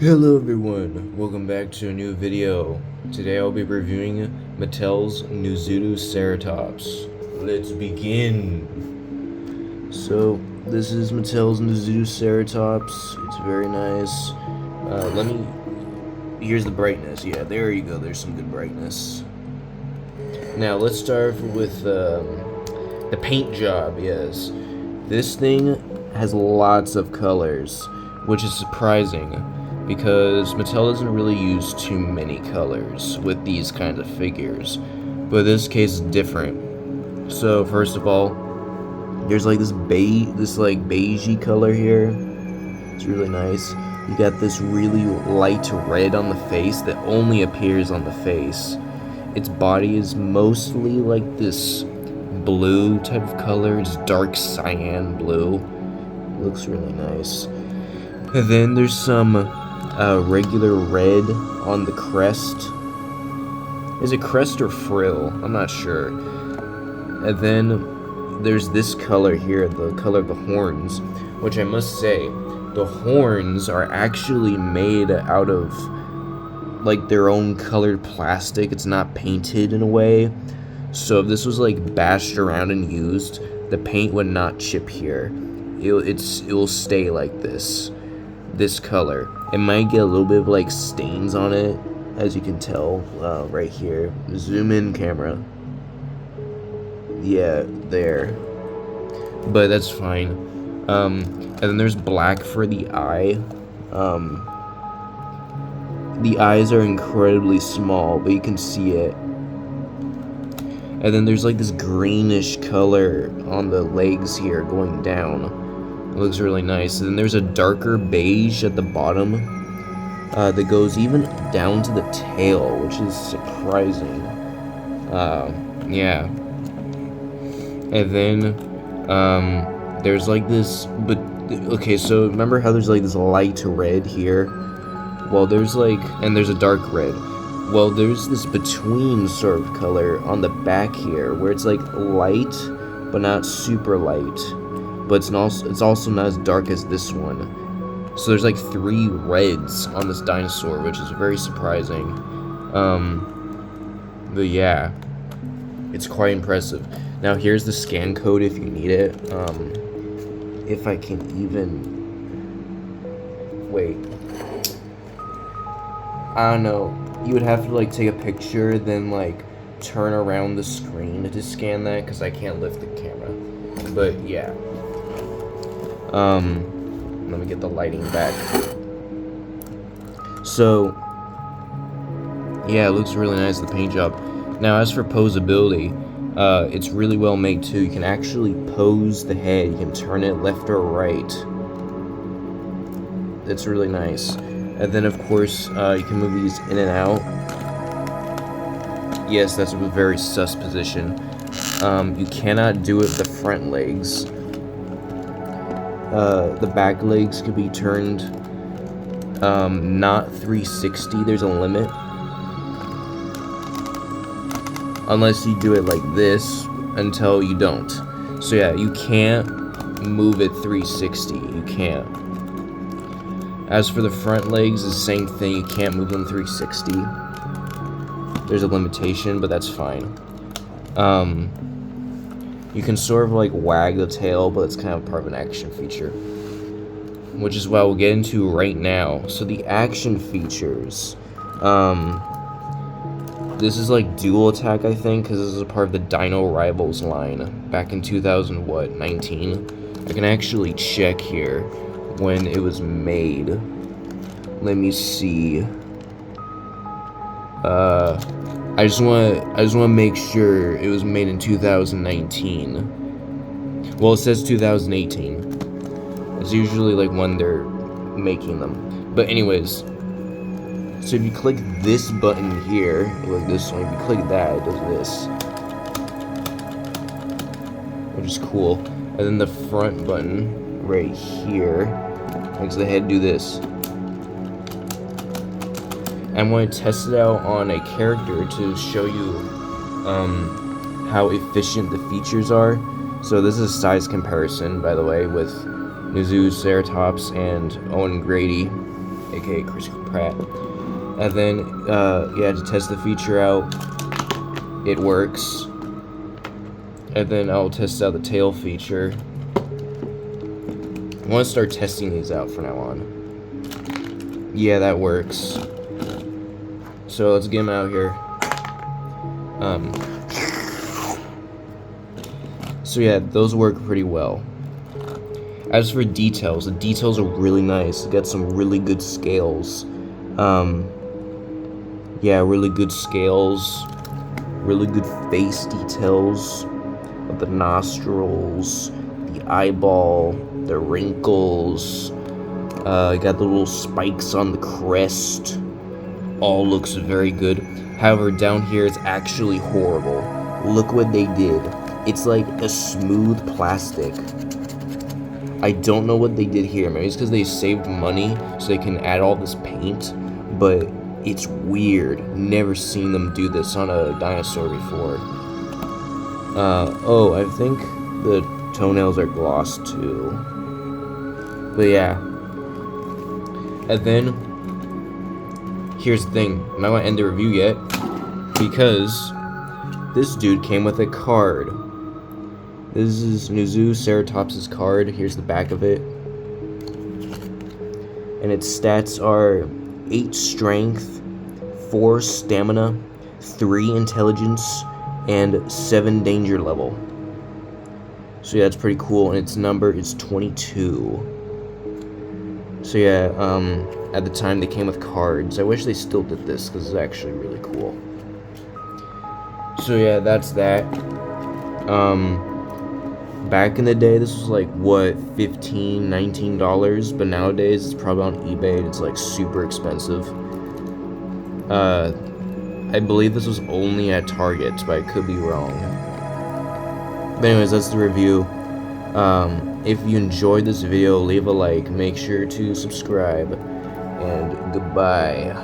Hello everyone, welcome back to a new video. Today I'll be reviewing Mattel's Nasutoceratops. Let's begin. So this is Mattel's Nasutoceratops. It's very nice. Here's the brightness. Yeah, there you go. There's some good brightness. Now let's start with the paint job. Yes, this thing has lots of colors, which is surprising, because Mattel doesn't really use too many colors with these kinds of figures, but this case is different. So first of all, there's like this beigey color here. It's really nice. You got this really light red on the face that only appears on the face. Its body is mostly like this blue type of color. It's dark cyan blue. It looks really nice. And then there's some regular red on the crest. Is it crest or frill? I'm not sure. And then there's this color here, the color of the horns, which I must say, the horns are actually made out of like their own colored plastic. It's not painted in a way. So if this was like bashed around and used, the paint would not chip here. It will stay like this color. It might get a little bit of like stains on it, as you can tell right here. Zoom in, camera. Yeah, there. But that's fine. And then there's black for the eye. The eyes are incredibly small, but you can see it. And then there's like this greenish color on the legs here going down. It looks really nice. And then there's a darker beige at the bottom that goes even down to the tail, which is surprising. Yeah. And then there's like this, but okay, so remember how there's like this light red here? Well, there's like, and there's a dark red. Well, there's this between sort of color on the back here, where it's like light, but not super light. But it's also not as dark as this one. So there's like 3 reds on this dinosaur, which is very surprising. But yeah, it's quite impressive. Now here's the scan code if you need it. If I can even wait. I don't know. You would have to like take a picture, then like turn around the screen to scan that, because I can't lift the camera. But yeah. Let me get the lighting back. So yeah, it looks really nice, the paint job. Now as for posability, it's really well made too. You can actually pose the head. You can turn it left or right. It's really nice. And then of course, you can move these in and out. Yes, that's a very sus position. You cannot do it with the front legs. The back legs could be turned not 360. There's a limit. Unless you do it like this until you don't. So yeah, you can't move it 360. You can't. As for the front legs, the same thing. You can't move them 360. There's a limitation, but that's fine. You can sort of like wag the tail, but it's kind of part of an action feature, which is what we'll get into right now. So the action features, this is like dual attack, I think, because this is a part of the Dino Rivals line back in 2019. I can actually check here when it was made. Let me see. I just want to make sure it was made in 2019. Well, it says 2018. It's usually like when they're making them. But anyways, so if you click this button here, like this one, if you click that, it does this, which is cool. And then the front button right here makes the head do this. I'm going to test it out on a character to show you how efficient the features are. So this is a size comparison, by the way, with Nasutoceratops and Owen Grady. aka Chris Pratt. And then, yeah, to test the feature out, it works. And then I'll test out the tail feature. I want to start testing these out from now on. Yeah, that works. So let's get them out here. So yeah, those work pretty well. As for details, the details are really nice. Got some really good scales. Yeah, really good scales. Really good face details. Of the nostrils, the eyeball, the wrinkles. Got the little spikes on the crest. All looks very good. However, down here it's actually horrible. Look what they did. It's like a smooth plastic. I don't know what they did here. Maybe it's because they saved money so they can add all this paint, but it's weird. Never seen them do this on a dinosaur before. Oh, I think the toenails are glossed too. But yeah. And then, here's the thing. I'm not going to end the review yet, because this dude came with a card. This is Nasutoceratops' card. Here's the back of it. And its stats are 8 strength, 4 stamina, 3 intelligence, and 7 danger level. So yeah, that's pretty cool. And its number is 22. So yeah, at the time they came with cards. I wish they still did this, because it's actually really cool. So yeah, that's that. Back in the day, this was like, what, $15, $19, but nowadays it's probably on eBay. It's like super expensive. I believe this was only at Target, but I could be wrong. But anyways, that's the review. If you enjoyed this video, leave a like, make sure to subscribe, and goodbye.